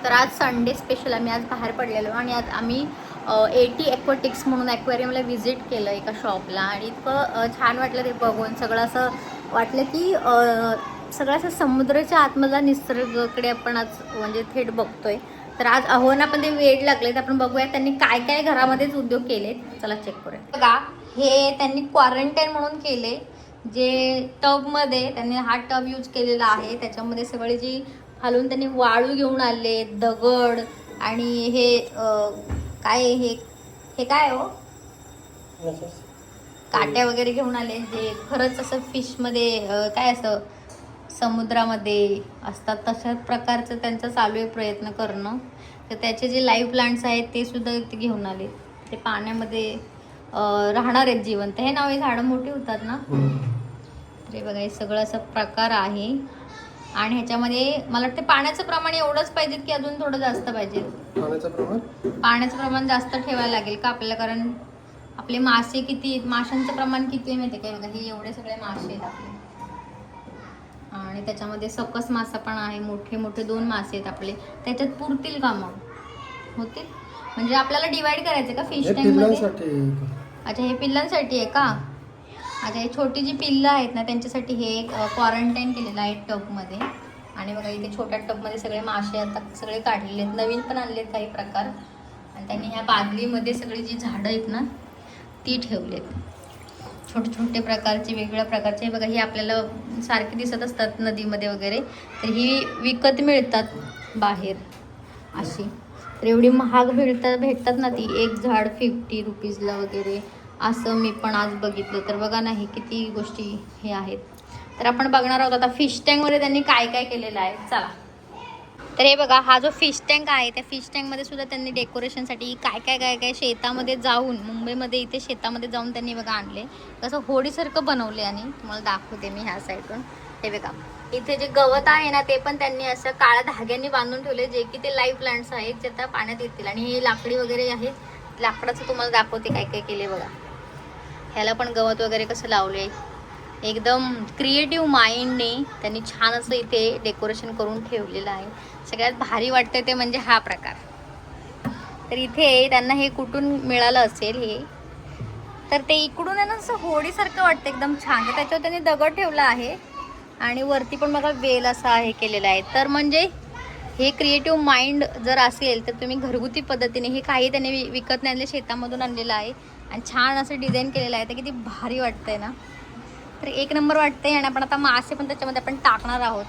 तर आज Sunday special आम्ही आज बाहेर पडलेलो आणि आज आम्ही 80 ॲक्वॅटिक्स म्हणून ॲक्वेरियमला व्हिजिट केलं एका शॉपला आणि इतकं छान वाटलं ते बघून. सगळं असं वाटलं की सगळं असं समुद्राच्या आतमधला निसर्गाकडे आपण आज म्हणजे थेट बघतोय. तर आज अहोना पण ते वेड लागलेत. आपण बघूया त्यांनी काय काय घरामध्येच उद्योग केलेत. चला चेक करूया. बघा हे त्यांनी क्वारंटाईन म्हणून केले. जे टबमध्ये त्यांनी हा टब यूज केलेला आहे. त्याच्यामध्ये सगळे जी खालून त्यांनी वाळू घेऊन आले, दगड आणि हे काय हे हे काय हो काट्या वगैरे घेऊन आले. जे खरंच असं फिशमध्ये काय असं समुद्रामध्ये असतात तशाच प्रकारचं त्यांचं चालू आहे प्रयत्न करणं. तर त्याचे जे लाईव्ह प्लांट्स आहेत ते सुद्धा ते घेऊन आले. ते पाण्यामध्ये राहणार आहेत जिवंत. हे नाव हे झाडं मोठी होतात ना. तर हे बघा हे सगळं असं प्रकार आहे. आणि ह्याच्यामध्ये मला वाटतं पाण्याचं प्रमाण एवढंच पाहिजे की अजून थोडं जास्त पाहिजे. पाण्याचं प्रमाण जास्त ठेवायला लागेल का आपल्याला, कारण आपले मासे किती आहेत, माशांचं प्रमाण किती आहे माहिती आहे काय. बघा हे एवढे सगळे मासे आहेत आपले आणि त्याच्यामध्ये सकस मासा पण आहे. मोठे मोठे 2 मासे आहेत आपले. त्याच्यात पुरतील का मग होतील. म्हणजे आपल्याला डिवाइड करायचं का फिश टँक मध्ये. अच्छा हे पिल्लांसाठी आहे का. अच्छा हे छोटी जी पिल्लं आहेत ना त्यांच्यासाठी हे क्वारंटाईन केलेलं आहे टबमध्ये. आणि बघा इथे छोट्या टबमध्ये सगळे मासे आता सगळे काढलेले आहेत. नवीन पण आणलेत काही प्रकार. आणि त्यांनी ह्या बादलीमध्ये सगळी जी झाडं आहेत ना ती ठेवलेत. छोटे छोटे प्रकारचे वेगवेगळ्या प्रकारचे. बघा ही आपल्याला सारखे दिसत असतात नदीमध्ये वगैरे. तर ही विकत मिळतात बाहेर अशी. तर एवढी महाग भेटतात ना ती. एक झाड 50 रुपीजला वगैरे असं मी पण आज बघितलं. तर बघा ना हे किती गोष्टी हे आहेत. तर आपण बघणार आहोत आता फिश टँकमध्ये त्यांनी काय काय केलेलं आहे. चला. तर हे बघा हा जो फिश टँक आहे त्या फिश टँकमध्ये सुद्धा त्यांनी डेकोरेशनसाठी काय काय काय काय शेतामध्ये जाऊन, मुंबईमध्ये इथे शेतामध्ये जाऊन त्यांनी बघा आणले. कसं होडीसारखं बनवले. आणि तुम्हाला दाखवते मी ह्या साईडून. हे बघा इथे जे गवत आहे ना ते पण त्यांनी असं काळ्या धाग्यांनी बांधून ठेवले, जे की ते लाईव्ह प्लांट्स आहेत जे आता पाण्यात येतील. आणि हे लाकडी वगैरे आहे. लाकडाचं तुम्हाला दाखवते काय काय केले बघा. ह्याला पण गवत वगैरे कसं लावले. एकदम क्रिएटिव्ह माइंडने त्यांनी छान असं इथे डेकोरेशन करून ठेवलेलं आहे. सगळ्यात भारी वाटतं ते म्हणजे हा प्रकार. तर इथे त्यांना हे कुठून मिळालं असेल हे, तर ते इकडून आहे ना असं होडीसारखं वाटतं एकदम छान. तर त्याच्यावर त्यांनी दगड ठेवला आहे आणि वरती पण बघा वेल असा हे केलेला आहे. तर म्हणजे हे क्रिएटिव्ह माइंड जर असेल तर तुम्ही घरगुती पद्धतीने हे काही त्यांनी विकत नाही आणले, शेतामधून आणलेलं आहे. आणि छान असं डिझाईन केलेलं आहे. तर किती भारी वाटतंय ना. तर एक नंबर वाटतंय. आणि आपण आता मासे पण त्याच्यामध्ये आपण टाकणार आहोत.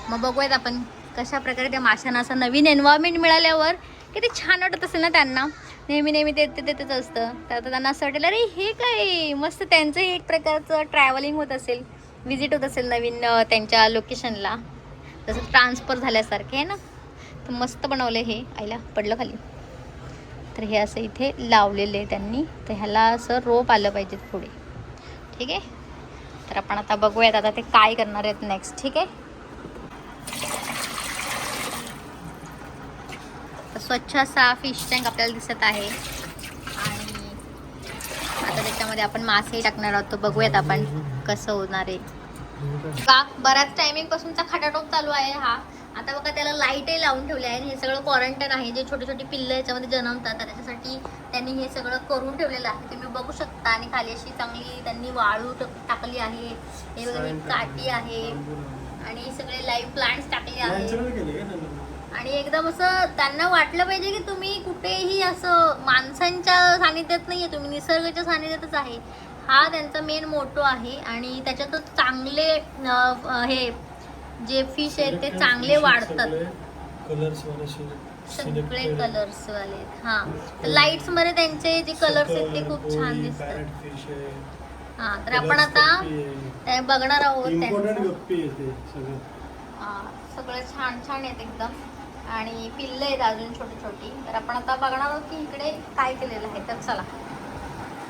मग बघूयात आपण कशा प्रकारे त्या माशांना असं नवीन एन्व्हायरमेंट मिळाल्यावर किती छान वाटत असेल ना त्यांना. नेहमी नेहमी तेच असतं. तर आता त्यांना असं वाटेल अरे हे काय मस्त. त्यांचंही एक प्रकारचं ट्रॅव्हलिंग होत असेल, विजिट होत असेल नवीन त्यांच्या लोकेशनला, जसं ट्रान्सफर झाल्यासारखे आहे ना. तर मस्त बनवलं हे. आईला पडलं खाली. तर हे असं इथे लावलेलं आहे त्यांनी. तर ह्याला असं रोप आलं पाहिजे पुढे. ठीक आहे. तर आपण आता बघूयात आता ते काय करणार आहेत नेक्स्ट. ठीक आहे. तर स्वच्छ असा फिश टँक आपल्याला दिसत आहे. आणि आता त्याच्यामध्ये आपण मासे टाकणार आहोत. तर बघूयात आपण कसं होणार आहे. का बऱ्याच टायमिंग पासूनचा खटाटोप चालू आहे हा. आता बघा त्याला लाईटही लावून ठेवले आहे. हे सगळं क्वारंटाईन आहे. जे छोटे छोटे पिल्लं याच्यामध्ये जन्मतात त्याच्यासाठी त्यांनी हे सगळं करून ठेवलेलं आहे. तुम्ही बघू शकता. आणि खाली अशी चांगली त्यांनी वाळू टाकली आहे. हे बघा ही काठी आहे आणि सगळे लाईव्ह प्लांट्स टाकले आहेत. आणि एकदम असं त्यांना वाटलं पाहिजे की तुम्ही कुठेही असं माणसांच्या सानिध्यात नाहीये, तुम्ही निसर्गाच्या सानिध्यातच आहे. हा त्यांचा मेन मोटो आहे. आणि त्याच्यातच चांगले हे जे फिश आहेत ते चांगले वाढतात. सगळे कलर्स वाले. हा तर लाईट्स मध्ये त्यांचे जे कलर्स आहेत ते खूप छान दिसतात. हा तर आपण आता बघणार आहोत सगळं छान छान आहेत एकदम. आणि पिल्लं आहेत अजून छोटी छोटी. तर आपण आता बघणार आहोत की इकडे काय केलेलं आहे. तर चला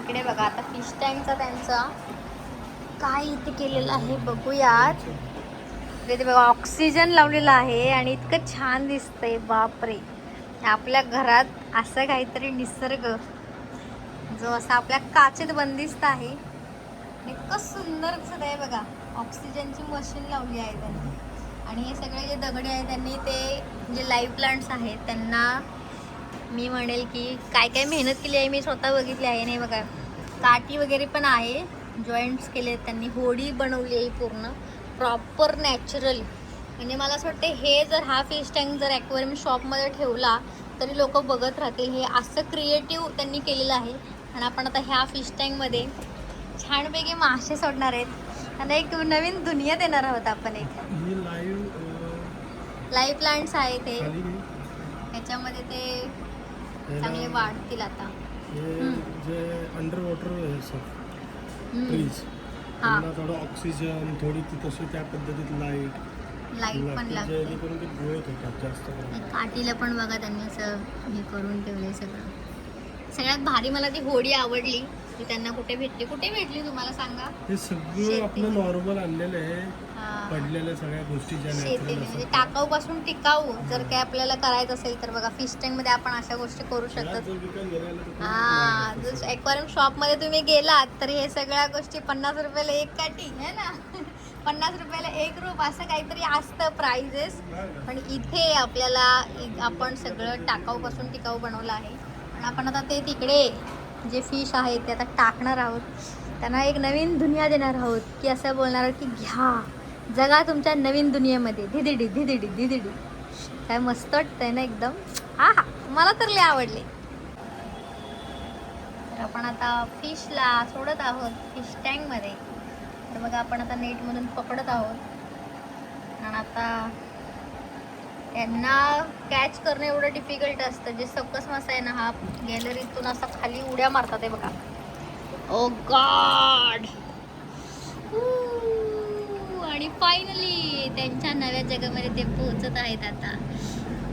इकडे बघा आता फिश टँकचा त्यांचा काय इथे केलेलं आहे बघूयात. इथे बघा ऑक्सिजन लावलेला आहे आणि इतकं छान दिसतंय. बापरे. आपल्या घरात असं काहीतरी निसर्ग जो असा आपल्या काचेत बंदिस्त आहे. इतकं सुंदर दिसत आहे बघा. ऑक्सिजनची मशीन लावली आहे त्यांनी. आणि हे सगळे जे दगडी आहेत त्यांनी ते जे लाईव्ह प्लांट्स आहेत त्यांना मी म्हणेल की काय काय मेहनत केली आहे मी स्वतः बघितली आहे. नाही बघा, काठी वगैरे पण आहे, जॉईंट्स केले आहेत त्यांनी, होडी बनवली आहे पूर्ण प्रॉपर नॅचरल. म्हणजे मला असं वाटतं हे जर हा फिश टँक जर ॲक्वेरियम शॉपमध्ये ठेवला तरी लोक बघत राहतील. हे असं क्रिएटिव्ह त्यांनी केलेलं आहे. आणि आपण आता ह्या फिश टँकमध्ये छानपैकी मासे सोडणार आहेत आणि एक नवीन दुनिया देणार आहोत आपण. एक लाईव्ह प्लांट्स आहेत ते, ह्याच्यामध्ये ते चांगले वाढतील आता. जे अंडर वॉटर ट्रीज त्यांना थोडं ऑक्सिजन थोडी तशी त्या पद्धतीत लाईट पण लागते. जेणेकरून ते ग्रोथ होतात जास्त. काठीला पण बघा त्यांनी असं हे करून ठेवलंय सगळं. सगळ्यात भारी मला ती होडी आवडली. ती त्यांना कुठे भेटली तुम्हाला सांगा? हे सगळं आपलं नॉर्मल आणलेलं आहे, पडलेल्या सगळ्या गोष्टी ज्या शेती म्हणजे टाकाऊ पासून टिकाऊ जर काय आपल्याला करायचं असेल तर बघा फिश टँक मध्ये आपण अशा गोष्टी करू शकतो. जर ॲक्वेरियम शॉप मध्ये तुम्ही गेलात तर हे सगळ्या गोष्टी 50 रुपयाला एक काठी आहे ना, 50 रुपयाला एक रूप असं काहीतरी असतं प्राइजेस. पण इथे आपल्याला आपण सगळं टाकाऊ पासून टिकाऊ बनवलं आहे. आणि आपण आता ते तिकडे जे फिश आहेत ते आता टाकणार आहोत, त्यांना एक नवीन दुनिया देणार आहोत. की असं बोलणार आहोत की घ्या जगा तुमच्या नवीन दुनियेमध्ये, धिदिडी धिदिडी धिदिडी. काय मस्त वाटतंय ना एकदम. हा मला तर लय आवडले. तर आपण आता फिशला सोडत आहोत फिश टँकमध्ये. तर बघा आपण आता नेटमधून पकडत आहोत. आणि आता त्यांना कॅच करणं एवढं डिफिकल्ट असतं. जे सकस मासा आहे ना हा गॅलरीतून असा खाली उड्या मारतात आहे बघा. ओ गॉड. आणि फायनली त्यांच्या नव्या जगामध्ये ते पोहोचत आहेत. आता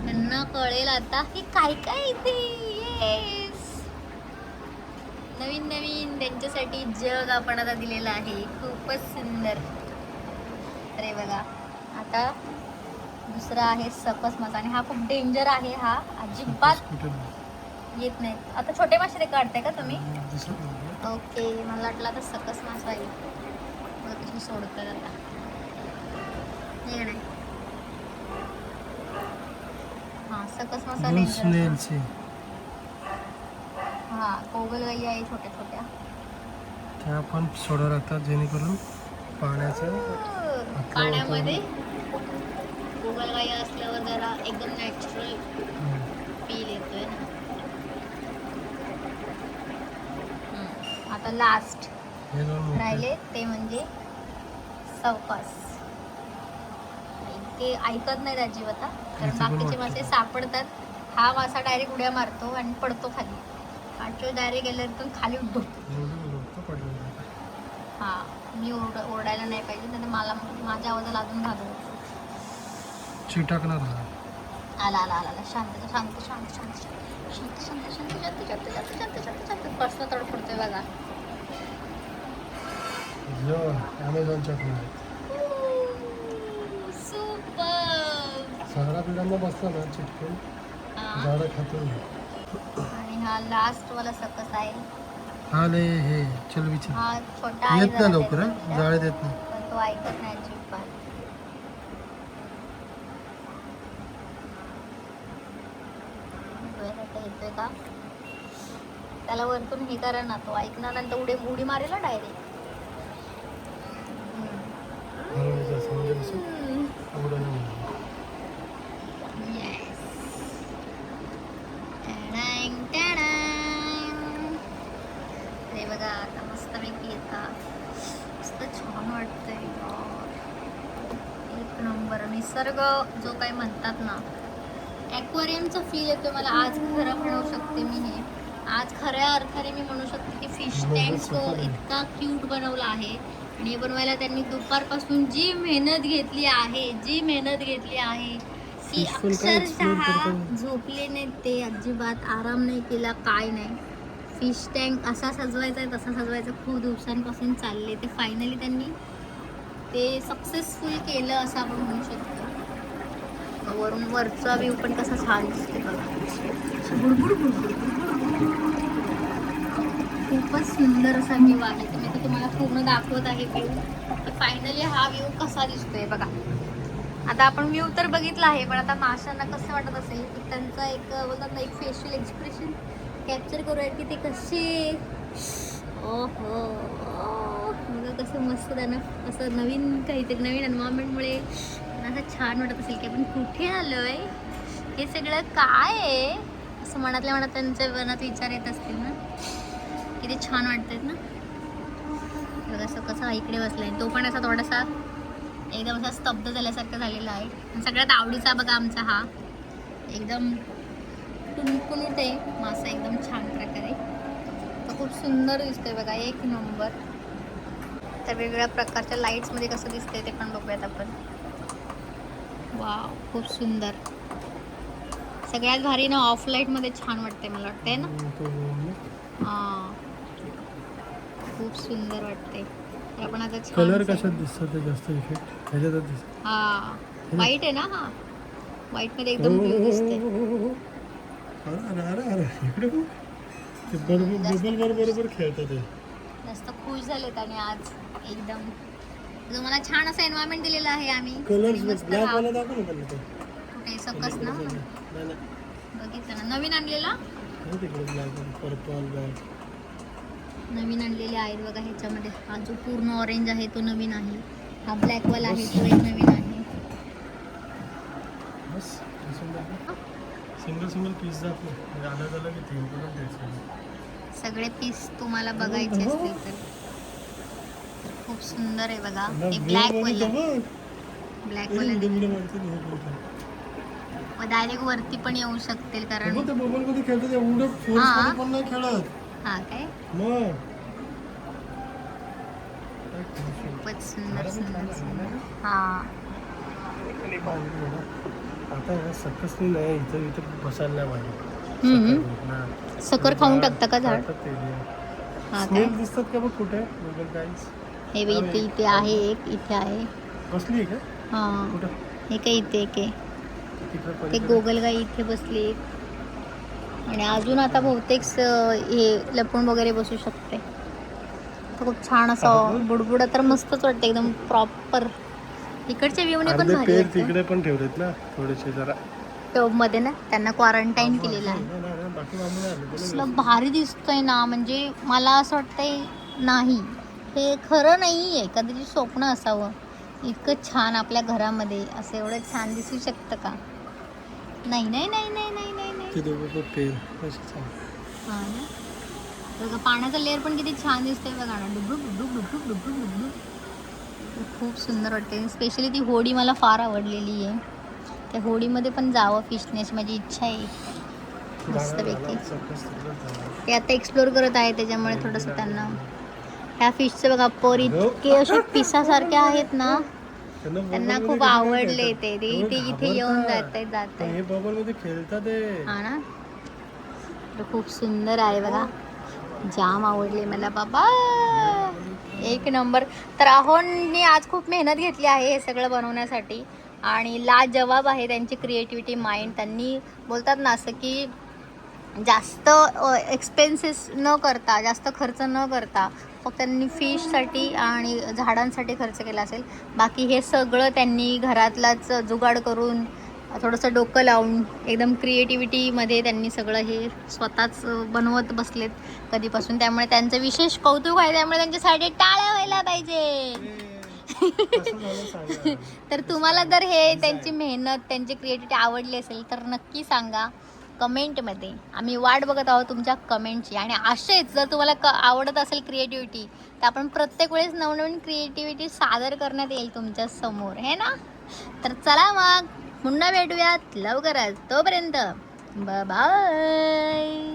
त्यांना कळेल आता की काय काय इथे. येस, नवीन नवीन त्यांच्यासाठी जग आपण आता दिलेलं आहे. खूपच सुंदर. अरे बघा आता दुसरा आहे सकस मासा आणि हा खूप डेंजर आहे. हा अजिबात येत नाही. आता छोटे मासे ते काढताय का तुम्ही? ओके, मला वाटलं आता सकस मासा आहे. मला कशी सोडतात आता हे नाही. हा सकस मासा डेंजर. हा कोगलगाई आहे छोट्या छोट्या, त्या पण सोडा लागतात जेणेकरून पाण्यामध्ये कोगलगाई असल्यावर जरा एकदम नॅचरल फील येतोय ना. आता लास्ट राहिले ते म्हणजे सकस. ते ऐकत नाहीत अजिबात, कारण बाकीचे मासे सापडतात. हा मासा डायरेक्ट उड्या मारतो आणि पडतो खाली. आणि डायरेक्ट गॅलरीतून खाली उडतो. हा मी ओरडायला नाही पाहिजे, नाही तर मला माझ्या आवाजाला अजून घालवतो. चिटकणार आला आला आला. शांत शांत शांत शांत शांत शांत शांत शांत शांत शांत शांत शांत शांत. प्रश्न तडफडतोय बघा. अमेझॉनच्या सुपर. सगळ्या पिढ्यांना बसला ना चिटकून झाडं खातो. आणि हा लास्ट वाला सकस आहे. हा लय हे चल विचार. हा छोटा आहे, येत नाही लवकर, जाळे देत नाही. पण तो ऐकत नाही अजिबात. येतोय का त्याला वरतून हे करा ना, तो ऐकणार नंतर उडी मारेल डायरेक्ट. हे बघा आता मस्तपैकी येतात. मस्त छान वाटतंय. एक नंबर. निसर्ग जो काही म्हणतात ना, ॲक्वेरियमचा फील येतो मला. आज खरं म्हणू शकते मी हे, आज खऱ्या अर्थाने मी म्हणू शकते की फिश टँक इतका क्यूट बनवला आहे. आणि हे बनवायला त्यांनी दुपारपासून जी मेहनत घेतली आहे की अक्षरशः झोपले नाहीत ते, अजिबात आराम नाही केला, काय नाही. फिश टँक असा सजवायचा आहे तसा सजवायचा खूप दिवसांपासून चालले. ते फायनली त्यांनी ते सक्सेसफुल केलं असं आपण म्हणू शकतो. वरून वरचा व्ह्यू पण कसा छान दिसते बघा. खूपच सुंदर असा व्ह्यू आहे. तर मी तर तुम्हाला पूर्ण दाखवत आहे व्ह्यू. फायनली हा व्ह्यू कसा दिसतोय बघा. आता आपण व्ह्यू तर बघितला आहे, पण आता माशांना कसं वाटत असेल की त्यांचा एक बोलतात ना एक फेशियल एक्सप्रेशन कॅप्चर करूया की ते कसे ओहो बघा कसं मस्त त्यांना असं नवीन काहीतरी नवीन एन्व्हायरमेंटमुळे असं छान वाटत असेल की आपण कुठे आलोय, हे सगळं काय आहे असं मनातल्या मनात त्यांच्या मनात विचार येत असतील ना. किती छान वाटतात ना. बघा असं कसा इकडे बसलाय, तो पण असा थोडासा एकदम असा स्तब्ध झाल्यासारखं झालेला आहे. आणि सगळ्यात आवडीचा बघा आमचा हा एकदम टुणकुणूट आहे मासा, एकदम छान प्रकारे. तो खूप सुंदर दिसतोय बघा, एक नंबर. तर वेगवेगळ्या प्रकारच्या लाईट्समध्ये कसं दिसतंय ते पण बघूयात आपण. वाव खूप सुंदर. सगळ्यात भारी ना ऑफ लाईटमध्ये छान वाटते मला वाटतंय ना. हां खूप सुंदर वाटते. तर आपण आता कलर कशात दिसतात ते जास्त इफेक्ट ह्याच्यातच दिसत. हा व्हाईट आहे ना, हा व्हाईट मध्ये एकदम ब्लू दिसते. अरे इकडे बघ, ते बरोबर बरोबर खेळतात ते. जास्त खुश झालेत आणि आज एकदम तुम्हाला छान असं एन्व्हायरमेंट दिलेलं आहे आम्ही. कलर्स मस्त ब्लॅक हा. वाला दाखव ना त्यांना ते. कुठे सकस ना नाही बघितलं ना, नवीन आणलेला नाही तिकडे ब्लॅक पर्पल ब्लॅक नवीन आणलेले आहेत बघा. ह्याच्यामध्ये हा जो पूर्ण ऑरेंज आहे तो नवीन आहे, हा ब्लॅक वाला आहे तो एक नवीन आहे. बस सिंगल पीस दाखव, म्हणजे अलग अलग थीम करून द्यायचं. सगळे पीस तुम्हाला बघायचे असतील तर खूप सुंदर आहे बघा. हे ब्लॅक वाला डायरेक्ट वरती पण येऊ शकतील कारण ते मोबाईल मध्ये खेळतात एवढं फोर्स पण नाही खेळत. हा काय मग खूपच सुंदर सुंदर सुंदर. हा आता सकस नाही इथं बसायला नाही पाहिजे. सकर खाऊन टाकता का झाड? हा काय दिसतात का बघ कुठे काहीच. हे इथे इथे आहे एक, इथे आहे बसली आहे का? हा कुठं? हे काय इथे एक आहे, ते गोगलगाई इथे बसली एक. आणि अजून आता बहुतेक हे लपून वगैरे बसू शकते. तर खूप छान असं बुडबुडा तर मस्तच वाटते एकदम प्रॉपर. इकडच्या व्ह्यूने पण भारी वाटते. तिकडे पण ठेवलेत ना थोडेसे जरा टब मध्ये ना, त्यांना क्वारंटाईन केलेलं आहे. असलं भारी दिसतंय ना, म्हणजे मला असं वाटतंय नाही हे खरं नाही आहे, कदाचित स्वप्न असावं. इतकं छान आपल्या घरामध्ये असं एवढं छान दिसू शकतं का? नाही नाही नाही नाही नाही नाही नाही. हा ना बघा, पाण्याचा लेअर पण किती छान दिसतोय बघा ना, डुबडुक डुबडुक डुबडुक डुबडुक डुबडुक. खूप सुंदर वाटते. स्पेशली ती होडी मला फार आवडलेली आहे. त्या होडीमध्ये पण जावं फिशण्याची माझी इच्छा आहे मस्तपैकी. ते आता एक्सप्लोर करत आहे त्याच्यामुळे थोडंसं त्यांना ह्या फिशचं बघा पर इतके असे पिसासारखे आहेत ना, त्यांना खूप आवडले ते इथे येऊन जात हे बबल मध्ये खेळतात हा ना. खूप सुंदर आहे बघा, जाम आवडले मला बाबा, एक नंबर. तर अहोंनी आज खूप मेहनत घेतली आहे हे सगळं बनवण्यासाठी आणि लाजवाब आहे त्यांची क्रिएटिव्हिटी माइंड. त्यांनी बोलतात ना असं की जास्त एक्सपेन्सेस न करता, जास्त खर्च न करता फक्त त्यांनी फिशसाठी आणि झाडांसाठी खर्च केला असेल. बाकी हे सगळं त्यांनी घरातलाच जुगाड करून थोडंसं डोकं लावून एकदम क्रिएटिव्हिटीमध्ये त्यांनी सगळं हे स्वतःच बनवत बसलेत कधीपासून. त्यामुळे त्यांचं विशेष कौतुक आहे, त्यामुळे त्यांच्यासाठी टाळ्या व्हायला पाहिजे. तर तुम्हाला जर हे त्यांची मेहनत, त्यांची क्रिएटिव्हिटी आवडली असेल तर नक्की सांगा कमेंटमध्ये. आम्ही वाट बघत आहोत तुमच्या कमेंटची. आणि असेच जर तुम्हाला आवडत असेल क्रिएटिव्हिटी तर आपण प्रत्येक वेळेस नवनवीन क्रिएटिव्हिटी सादर करण्यात येईल तुमच्या समोर, है ना. तर चला मग पुन्हा भेटूयात लवकरच. तोपर्यंत बाय.